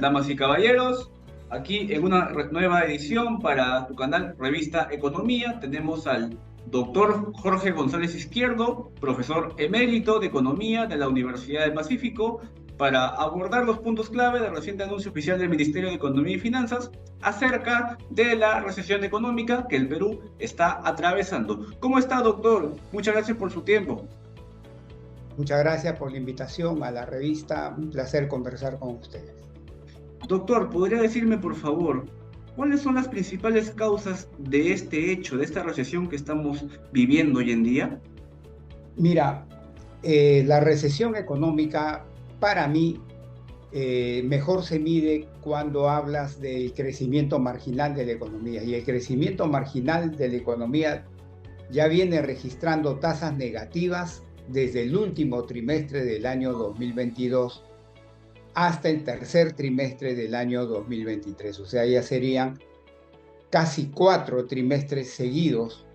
damas y caballeros? Aquí en una nueva edición para tu canal Revista Economía tenemos al doctor Jorge González Izquierdo, profesor emérito de Economía de la Universidad del Pacífico, para abordar los puntos clave del reciente anuncio oficial del Ministerio de Economía y Finanzas acerca de la recesión económica que el Perú está atravesando. ¿Cómo está, doctor? Muchas gracias por su tiempo. Muchas gracias por la invitación a la revista. Un placer conversar con ustedes. Doctor, ¿podría decirme, por favor, cuáles son las principales causas de este hecho, de esta recesión que estamos viviendo hoy en día? Mira, la recesión económica para mí mejor se mide cuando hablas del crecimiento marginal de la economía. Y el crecimiento marginal de la economía ya viene registrando tasas negativas desde el último trimestre del año 2022 hasta el tercer trimestre del año 2023. O sea, ya serían casi 4 trimestres seguidos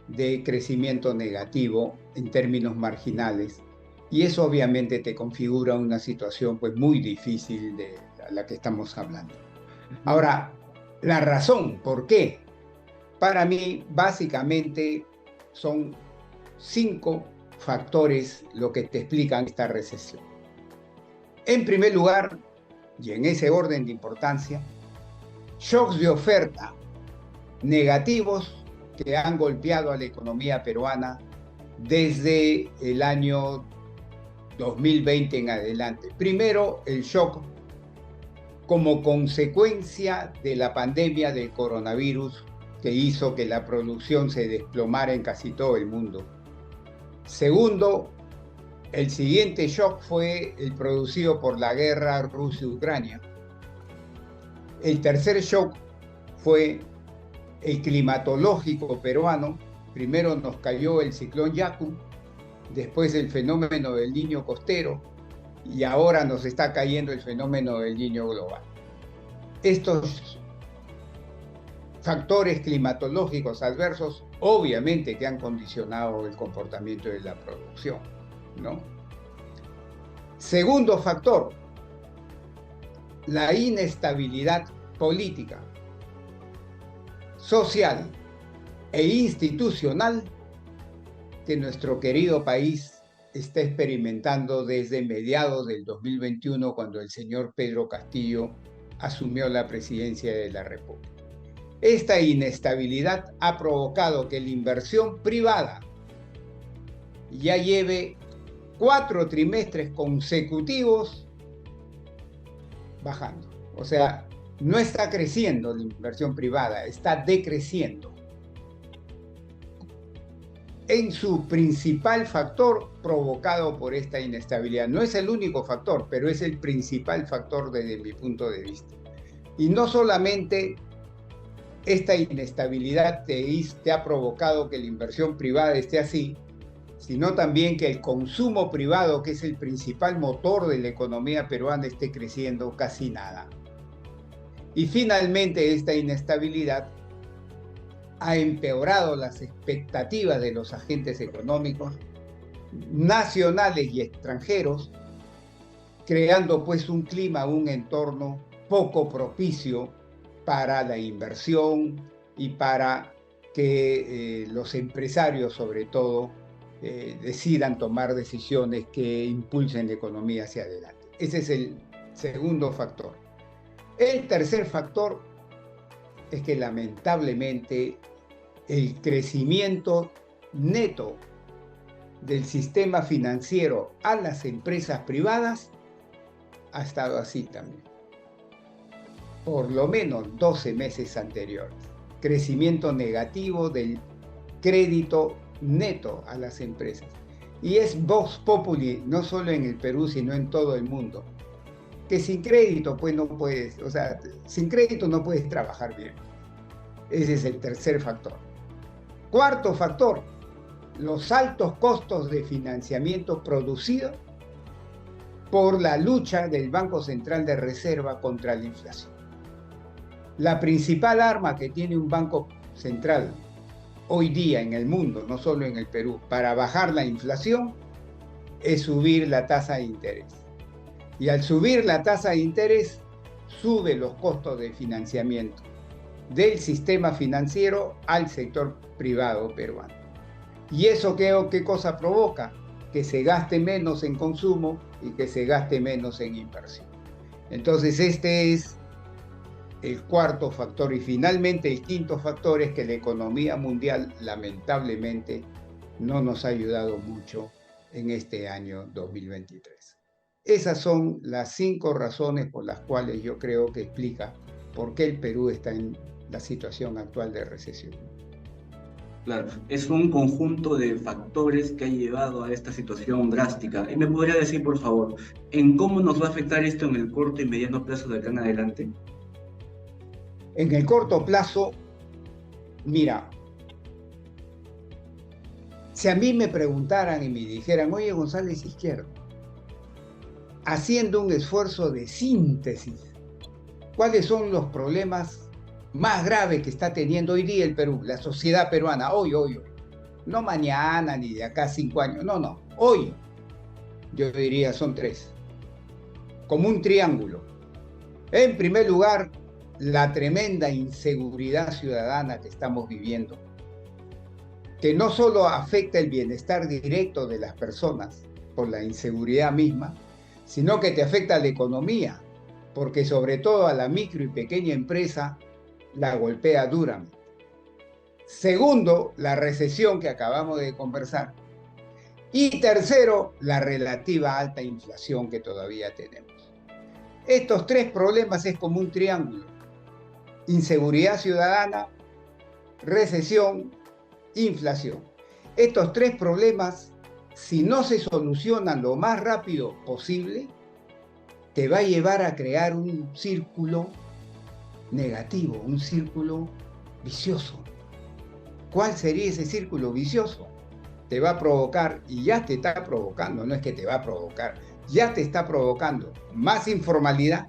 de crecimiento negativo en términos marginales. Y eso obviamente te configura una situación pues muy difícil de la que estamos hablando. Ahora, la razón por qué, para mí básicamente son 5 factores lo que te explican esta recesión. En primer lugar, y en ese orden de importancia, shocks de oferta negativos que han golpeado a la economía peruana desde el año 2020 en adelante. Primero, el shock como consecuencia de la pandemia del coronavirus que hizo que la producción se desplomara en casi todo el mundo. Segundo, el siguiente shock fue el producido por la guerra Rusia-Ucrania. El tercer shock fue el climatológico peruano. Primero nos cayó el ciclón Yaku, después el fenómeno del Niño costero y ahora nos está cayendo el fenómeno del Niño global. Estos factores climatológicos adversos obviamente que han condicionado el comportamiento de la producción, ¿no? Segundo factor, la inestabilidad política, social e institucional que nuestro querido país está experimentando desde mediados del 2021, cuando el señor Pedro Castillo asumió la presidencia de la República. Esta inestabilidad ha provocado que la inversión privada ya lleve 4 trimestres consecutivos bajando. O sea, no está creciendo la inversión privada, está decreciendo. En su principal factor provocado por esta inestabilidad. No es el único factor, pero es el principal factor desde mi punto de vista. Y no solamente esta inestabilidad te ha provocado que la inversión privada esté así, sino también que el consumo privado, que es el principal motor de la economía peruana, esté creciendo casi nada. Y finalmente esta inestabilidad ha empeorado las expectativas de los agentes económicos nacionales y extranjeros, creando pues un clima, un entorno poco propicio para la inversión y para que los empresarios, sobre todo, decidan tomar decisiones que impulsen la economía hacia adelante. Ese es el segundo factor. El tercer factor es que lamentablemente el crecimiento neto del sistema financiero a las empresas privadas ha estado así también. Por lo menos 12 meses anteriores. Crecimiento negativo del crédito neto a las empresas. Y es vox populi, no solo en el Perú, sino en todo el mundo. Que sin crédito, pues no puedes, o sea, sin crédito no puedes trabajar bien. Ese es el tercer factor. Cuarto factor, los altos costos de financiamiento producidos por la lucha del Banco Central de Reserva contra la inflación. La principal arma que tiene un banco central hoy día en el mundo, no solo en el Perú, para bajar la inflación, es subir la tasa de interés. Y al subir la tasa de interés, sube los costos de financiamiento del sistema financiero al sector privado peruano. ¿Y eso qué cosa provoca? Que se gaste menos en consumo y que se gaste menos en inversión. Entonces este es el cuarto factor. Y finalmente el quinto factor es que la economía mundial lamentablemente no nos ha ayudado mucho en este año 2023. Esas son las 5 razones por las cuales yo creo que explica por qué el Perú está en la situación actual de recesión. Claro, es un conjunto de factores que ha llevado a esta situación drástica. ¿Y me podría decir, por favor, en cómo nos va a afectar esto en el corto y mediano plazo de acá en adelante? En el corto plazo, mira, si a mí me preguntaran y me dijeran, oye, González Izquierdo, haciendo un esfuerzo de síntesis, ¿cuáles son los problemas más graves que está teniendo hoy día el Perú, la sociedad peruana, hoy? No mañana ni de acá a 5 años, no, hoy. Yo diría son 3, como un triángulo. En primer lugar, la tremenda inseguridad ciudadana que estamos viviendo, que no solo afecta el bienestar directo de las personas por la inseguridad misma, sino que te afecta a la economía, porque sobre todo a la micro y pequeña empresa la golpea duramente. Segundo, la recesión que acabamos de conversar. Y tercero, la relativa alta inflación que todavía tenemos. Estos 3 problemas es como un triángulo: inseguridad ciudadana, recesión, inflación. Estos 3 problemas, si no se solucionan lo más rápido posible, te va a llevar a crear un círculo negativo, un círculo vicioso. ¿Cuál sería ese círculo vicioso? Te va a provocar, y ya te está provocando, no es que te va a provocar, ya te está provocando más informalidad,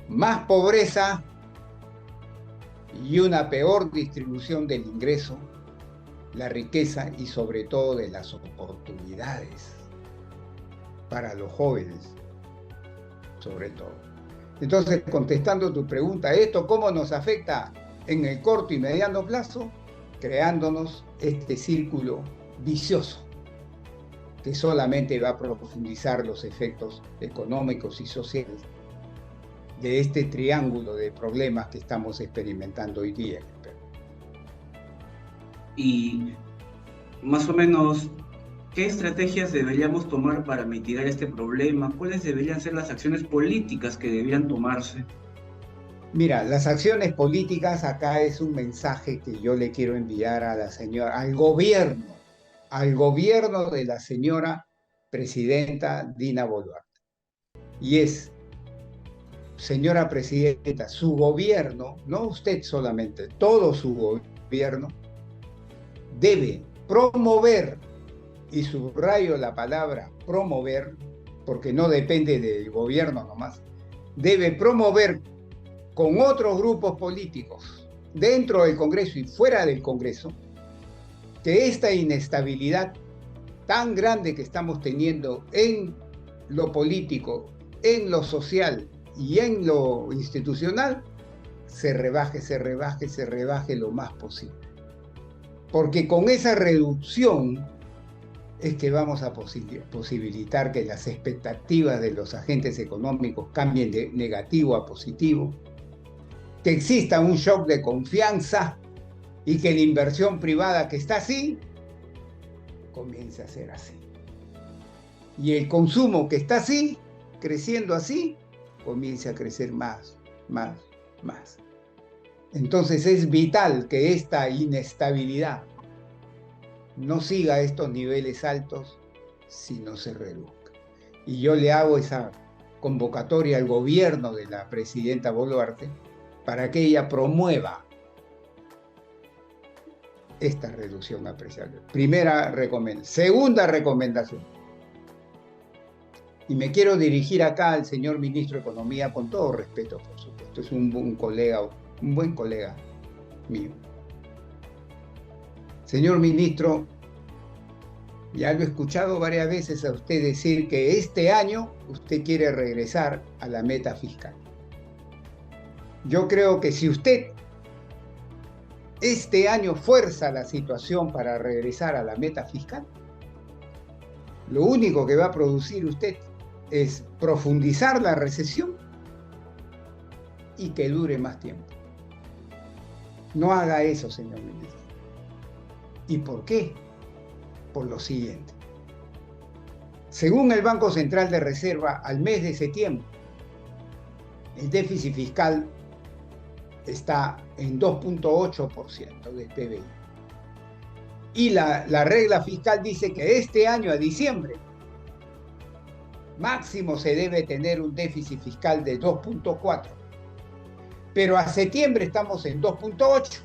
más pobreza y una peor distribución del ingreso, la riqueza y sobre todo de las oportunidades para los jóvenes, sobre todo. Entonces, contestando tu pregunta, ¿esto cómo nos afecta en el corto y mediano plazo? Creándonos este círculo vicioso que solamente va a profundizar los efectos económicos y sociales de este triángulo de problemas que estamos experimentando hoy día en el Perú. Y más o menos, ¿qué estrategias deberíamos tomar para mitigar este problema? ¿Cuáles deberían ser las acciones políticas que deberían tomarse? Mira, las acciones políticas, acá es un mensaje que yo le quiero enviar a la señora, al gobierno de la señora presidenta Dina Boluarte. Y es, señora presidenta, su gobierno, no usted solamente, todo su gobierno debe promover, y subrayo la palabra promover, porque no depende del gobierno nomás, debe promover con otros grupos políticos dentro del Congreso y fuera del Congreso, que esta inestabilidad tan grande que estamos teniendo en lo político, en lo social y en lo institucional, se rebaje lo más posible. Porque con esa reducción es que vamos a posibilitar que las expectativas de los agentes económicos cambien de negativo a positivo, que exista un shock de confianza y que la inversión privada que está así, comience a ser así. Y el consumo que está así, creciendo así, comience a crecer más. Entonces es vital que esta inestabilidad no siga a estos niveles altos, sino se reduzca. Y yo le hago esa convocatoria al gobierno de la presidenta Boluarte para que ella promueva esta reducción apreciable. Primera recomendación. Segunda recomendación. Y me quiero dirigir acá al señor ministro de Economía con todo respeto, por supuesto. Es un buen colega mío. Señor ministro, Ya lo he escuchado varias veces a usted decir que este año usted quiere regresar a la meta fiscal. Yo creo que si usted este año fuerza la situación para regresar a la meta fiscal, lo único que va a producir usted es profundizar la recesión y que dure más tiempo. No haga eso, señor ministro. ¿Y por qué? Por lo siguiente. Según el Banco Central de Reserva, al mes de septiembre, el déficit fiscal está en 2.8% del PBI. Y la regla fiscal dice que este año, a diciembre, máximo se debe tener un déficit fiscal de 2.4%. Pero a septiembre estamos en 2.8%.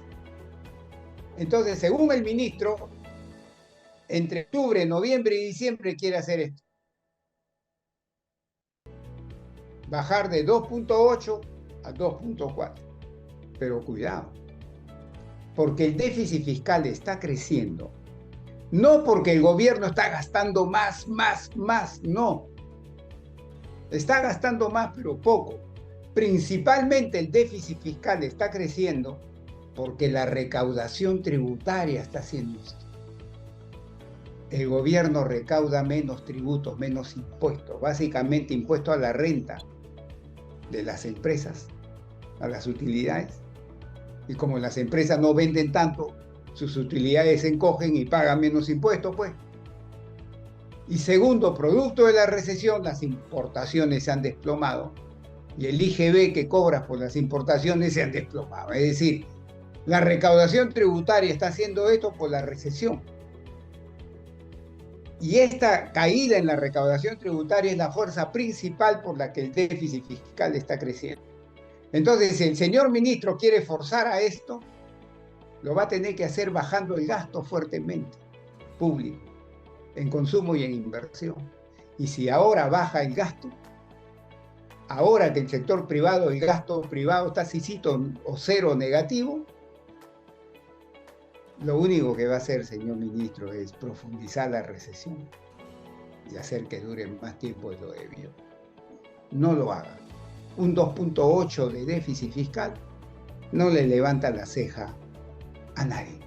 Entonces, según el ministro, entre octubre, noviembre y diciembre quiere hacer esto. Bajar de 2.8 a 2.4. Pero cuidado, porque el déficit fiscal está creciendo. No porque el gobierno está gastando más, no. Está gastando más, pero poco. Principalmente el déficit fiscal está creciendo porque la recaudación tributaria está haciendo esto. El gobierno recauda menos tributos, menos impuestos, básicamente impuestos a la renta de las empresas, a las utilidades. Y como las empresas no venden tanto, sus utilidades se encogen y pagan menos impuestos, pues. Y segundo, producto de la recesión, las importaciones se han desplomado y el IGB que cobras por las importaciones se han desplomado. Es decir, la recaudación tributaria está haciendo esto por la recesión. Y esta caída en la recaudación tributaria es la fuerza principal por la que el déficit fiscal está creciendo. Entonces, si el señor ministro quiere forzar a esto, lo va a tener que hacer bajando el gasto fuertemente, público, en consumo y en inversión. Y si ahora baja el gasto, ahora que el sector privado, el gasto privado está o cero negativo, lo único que va a hacer, señor ministro, es profundizar la recesión y hacer que dure más tiempo de lo debido. No lo haga. Un 2.8 de déficit fiscal no le levanta la ceja a nadie.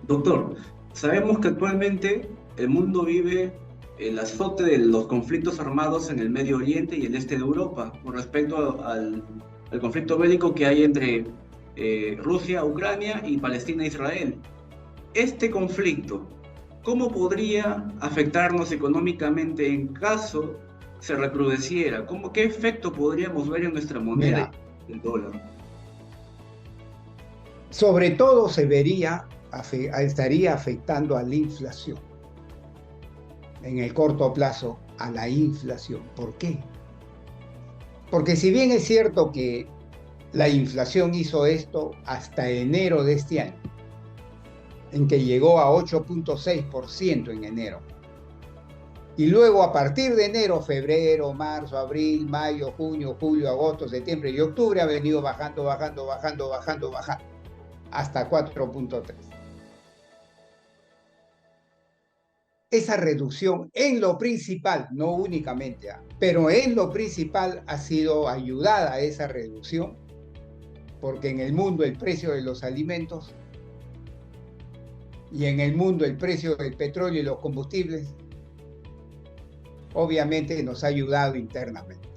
Doctor, sabemos que actualmente el mundo vive el azote de los conflictos armados en el Medio Oriente y el este de Europa con respecto al conflicto bélico que hay entre Rusia, Ucrania y Palestina, Israel. Este conflicto, ¿cómo podría afectarnos económicamente en caso se recrudeciera? ¿Qué efecto podríamos ver en nuestra moneda, el dólar? Sobre todo estaría afectando a la inflación. En el corto plazo, a la inflación. ¿Por qué? Porque si bien es cierto que la inflación hizo esto hasta enero de este año, en que llegó a 8.6% en enero. Y luego a partir de enero, febrero, marzo, abril, mayo, junio, julio, agosto, septiembre y octubre ha venido bajando, hasta 4.3. Esa reducción en lo principal, no únicamente, pero en lo principal ha sido ayudada esa reducción porque en el mundo el precio de los alimentos y en el mundo el precio del petróleo y los combustibles obviamente nos ha ayudado internamente.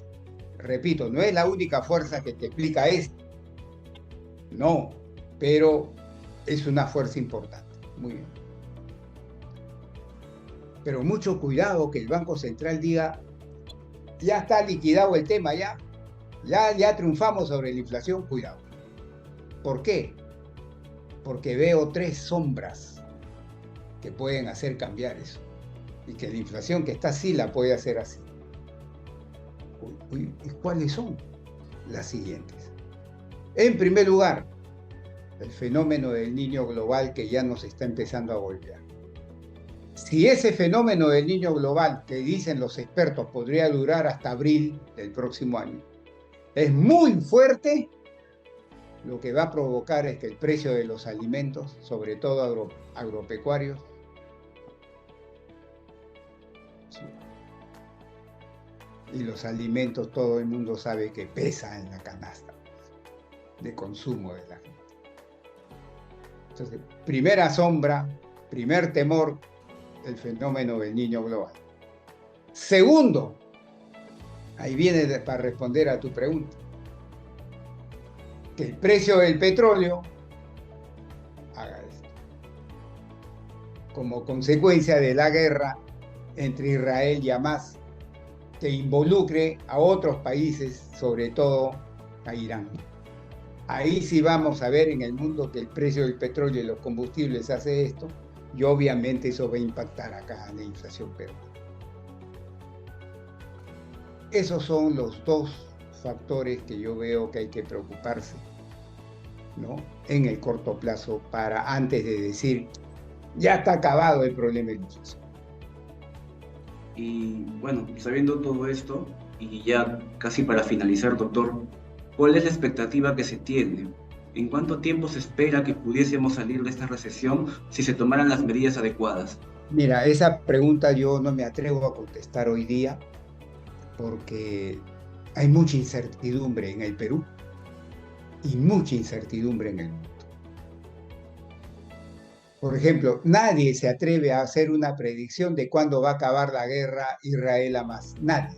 Repito, no es la única fuerza que te explica esto, no, pero es una fuerza importante. Muy bien. Pero mucho cuidado que el Banco Central diga, ya está liquidado el tema, ya triunfamos sobre la inflación, cuidado. ¿Por qué? Porque veo tres sombras que pueden hacer cambiar eso. Y que la inflación que está así la puede hacer así. ¿Y cuáles son? Las siguientes. En primer lugar, el fenómeno del niño global que ya nos está empezando a golpear. Si ese fenómeno del niño global, que dicen los expertos, podría durar hasta abril del próximo año, es muy fuerte, lo que va a provocar es que el precio de los alimentos, sobre todo agropecuarios, Y los alimentos, todo el mundo sabe que pesa en la canasta de consumo de la gente. Entonces, primera sombra, primer temor, el fenómeno del Niño global. Segundo, ahí viene para responder a tu pregunta, que el precio del petróleo haga esto. Como consecuencia de la guerra entre Israel y Hamas, que involucre a otros países, sobre todo a Irán. Ahí sí vamos a ver en el mundo que el precio del petróleo y los combustibles hace esto, y obviamente eso va a impactar acá en la inflación peruana. Esos son los dos factores que yo veo que hay que preocuparse, ¿no?, en el corto plazo, para antes de decir, ya está acabado el problema de la inflación. Y bueno, sabiendo todo esto, y ya casi para finalizar, doctor, ¿cuál es la expectativa que se tiene? ¿En cuánto tiempo se espera que pudiésemos salir de esta recesión si se tomaran las medidas adecuadas? Mira, esa pregunta yo no me atrevo a contestar hoy día porque hay mucha incertidumbre en el Perú y mucha incertidumbre en el mundo. Por ejemplo, nadie se atreve a hacer una predicción de cuándo va a acabar la guerra Israel-Hamas. Nadie.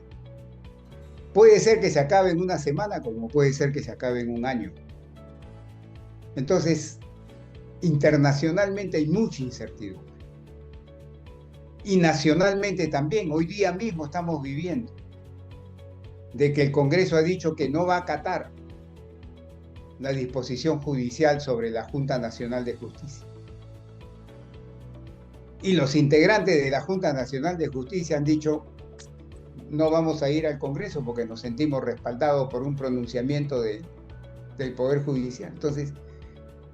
Puede ser que se acabe en una semana, como puede ser que se acabe en un año. Entonces, internacionalmente hay mucha incertidumbre. Y nacionalmente también. Hoy día mismo estamos viviendo de que el Congreso ha dicho que no va a acatar la disposición judicial sobre la Junta Nacional de Justicia. Y los integrantes de la Junta Nacional de Justicia han dicho, no vamos a ir al Congreso porque nos sentimos respaldados por un pronunciamiento del Poder Judicial. Entonces,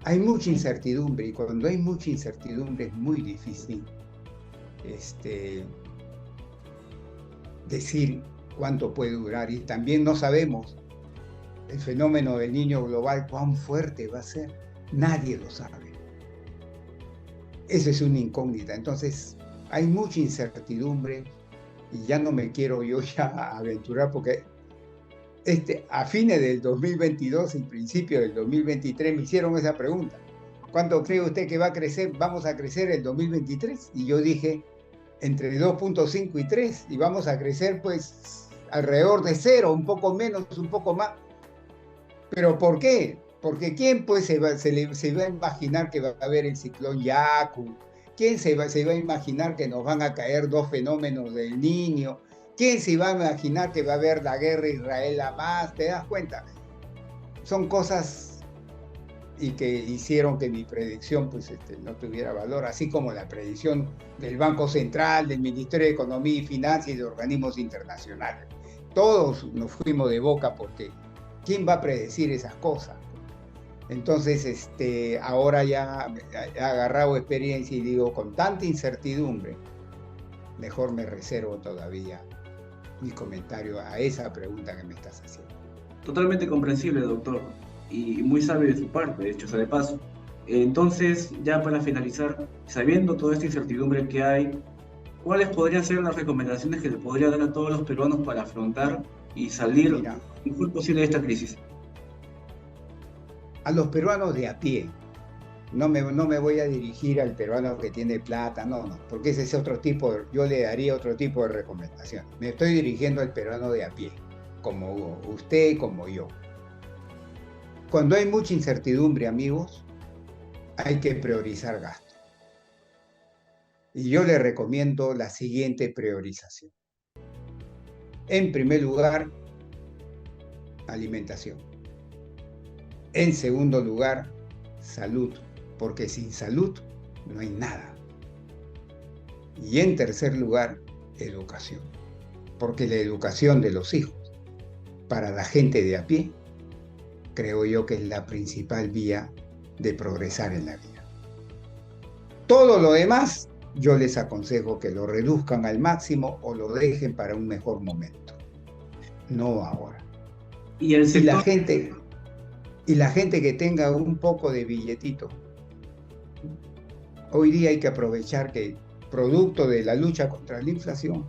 hay mucha incertidumbre, y cuando hay mucha incertidumbre es muy difícil decir cuánto puede durar. Y también no sabemos el fenómeno del Niño global, cuán fuerte va a ser. Nadie lo sabe. Eso es una incógnita. Entonces, hay mucha incertidumbre y ya no me quiero yo ya aventurar porque a fines del 2022 y principio del 2023 me hicieron esa pregunta. ¿Cuánto cree usted que va a crecer? Vamos a crecer el 2023. Y yo dije, entre 2.5 y 3, y vamos a crecer pues alrededor de 0, un poco menos, un poco más. ¿Pero por qué? Porque ¿quién pues se va a imaginar que va a haber el ciclón Yaku? ¿Quién se va a imaginar que nos van a caer dos fenómenos del Niño? ¿Quién se va a imaginar que va a haber la guerra Israel-Hamas? ¿Te das cuenta? Son cosas y que hicieron que mi predicción pues, no tuviera valor, así como la predicción del Banco Central, del Ministerio de Economía y Finanzas y de organismos internacionales. Todos nos fuimos de boca porque ¿quién va a predecir esas cosas? Entonces, ahora ya he agarrado experiencia y digo, con tanta incertidumbre, mejor me reservo todavía mi comentario a esa pregunta que me estás haciendo. Totalmente comprensible, doctor, y muy sabio de su parte, de hecho, sea de paso. Entonces, ya para finalizar, sabiendo toda esta incertidumbre que hay, ¿cuáles podrían ser las recomendaciones que le podría dar a todos los peruanos para afrontar y salir lo mejor posible de esta crisis? A los peruanos de a pie. No me voy a dirigir al peruano que tiene plata, no, porque ese es otro tipo, yo le daría otro tipo de recomendación. Me estoy dirigiendo al peruano de a pie, como usted, como yo. Cuando hay mucha incertidumbre, amigos, hay que priorizar gasto. Y yo le recomiendo la siguiente priorización. En primer lugar, alimentación. En segundo lugar, salud, porque sin salud no hay nada. Y en tercer lugar, educación, porque la educación de los hijos, para la gente de a pie, creo yo que es la principal vía de progresar en la vida. Todo lo demás, yo les aconsejo que lo reduzcan al máximo o lo dejen para un mejor momento, no ahora. Y el sector... Y la gente que tenga un poco de billetito, hoy día hay que aprovechar que, producto de la lucha contra la inflación,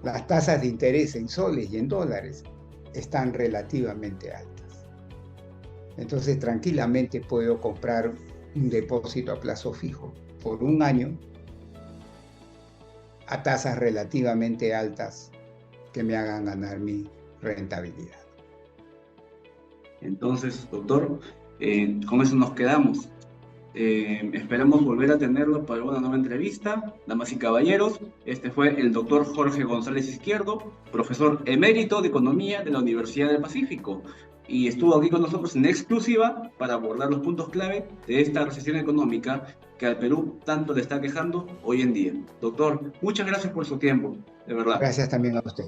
las tasas de interés en soles y en dólares están relativamente altas. Entonces, tranquilamente puedo comprar un depósito a plazo fijo por un año a tasas relativamente altas que me hagan ganar mi rentabilidad. Entonces, doctor, con eso nos quedamos. Esperamos volver a tenerlo para una nueva entrevista. Damas y caballeros, este fue el doctor Jorge González Izquierdo, profesor emérito de Economía de la Universidad del Pacífico, y estuvo aquí con nosotros en exclusiva para abordar los puntos clave de esta recesión económica que al Perú tanto le está quejando hoy en día. Doctor, muchas gracias por su tiempo, de verdad. Gracias también a usted.